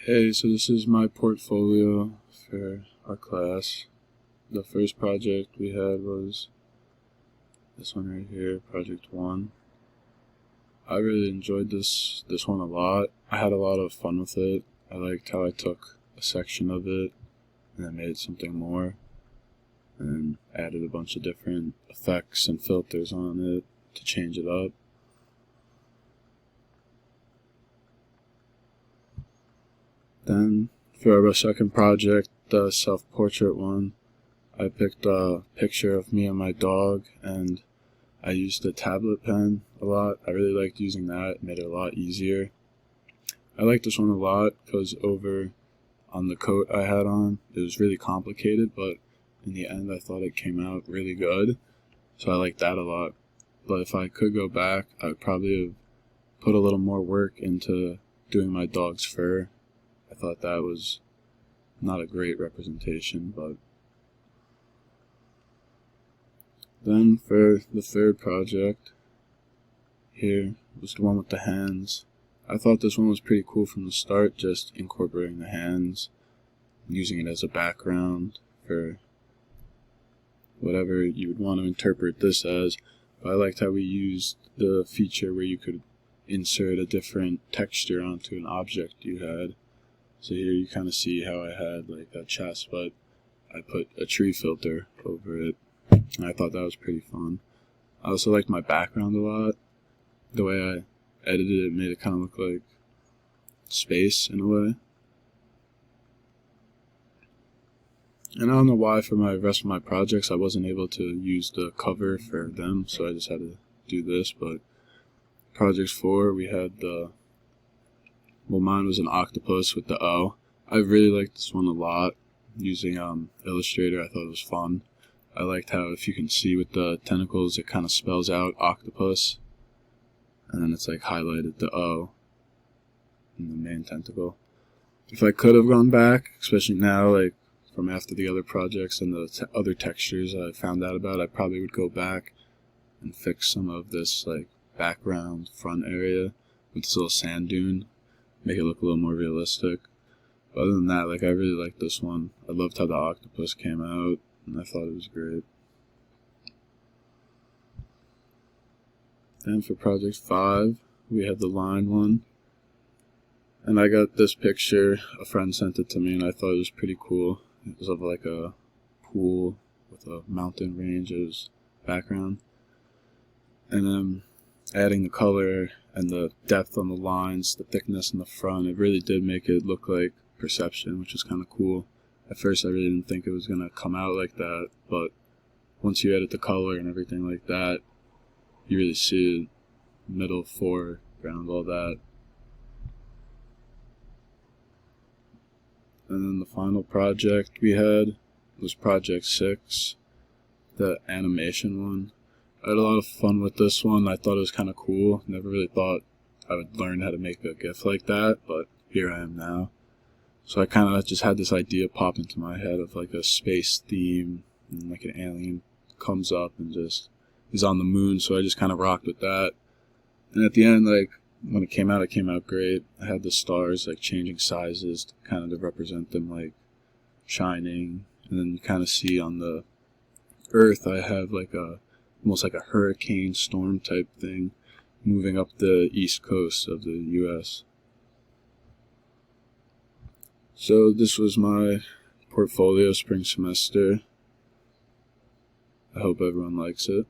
Hey, so this is my portfolio for our class. The first project we had was this one right here, project 1. I really enjoyed this one a lot. I had a lot of fun with it. I liked how I took a section of it and then made something more and added a bunch of different effects and filters on it to change it up. Then for our second project, the self-portrait one, I picked a picture of me and my dog, and I used the tablet pen a lot. I really liked using that. It made it a lot easier. I liked this one a lot because over on the coat I had on, it was really complicated, but in the end I thought it came out really good. So I liked that a lot. But if I could go back, I would probably have put a little more work into doing my dog's fur. I thought that was not a great representation, but then for the third project, here was the one with the hands. I thought this one was pretty cool from the start, just incorporating the hands, using it as a background for whatever you would want to interpret this as. But I liked how we used the feature where you could insert a different texture onto an object you had. So here you kind of see how I had like a chest, but I put a tree filter over it, and I thought that was pretty fun. I also liked my background a lot. The way I edited it made it kind of look like space in a way. And I don't know why for my rest of my projects I wasn't able to use the cover for them, so I just had to do this. But project 4, we had mine was an octopus with the O. I really liked this one a lot. Using Illustrator, I thought it was fun. I liked how if you can see with the tentacles, it kind of spells out octopus, and then it's like highlighted the O in the main tentacle. If I could have gone back, especially now, like from after the other projects and the other textures I found out about, I probably would go back and fix some of this like background front area with this little sand dune, make it look a little more realistic. But other than that, like I really liked this one. I loved how the octopus came out, and I thought it was great. Then for project 5, we had the line one. And I got this picture, a friend sent it to me, and I thought it was pretty cool. It was of like a pool with a mountain range as background. And then adding the color and the depth on the lines, the thickness in the front, it really did make it look like Perception, which was kind of cool. At first I really didn't think it was going to come out like that, but once you edit the color and everything like that, you really see it, middle, foreground, all that. And then the final project we had was project 6, the animation one. I had a lot of fun with this one. I thought it was kind of cool. Never really thought I would learn how to make a GIF like that, but here I am now. So I kind of just had this idea pop into my head of like a space theme, and like an alien comes up and just is on the moon, so I just kind of rocked with that. And at the end, like when it came out great. I had the stars like changing sizes to kind of represent them like shining, and then you kind of see on the Earth I have like almost like a hurricane storm type thing moving up the east coast of the US. So this was my portfolio spring semester. I hope everyone likes it.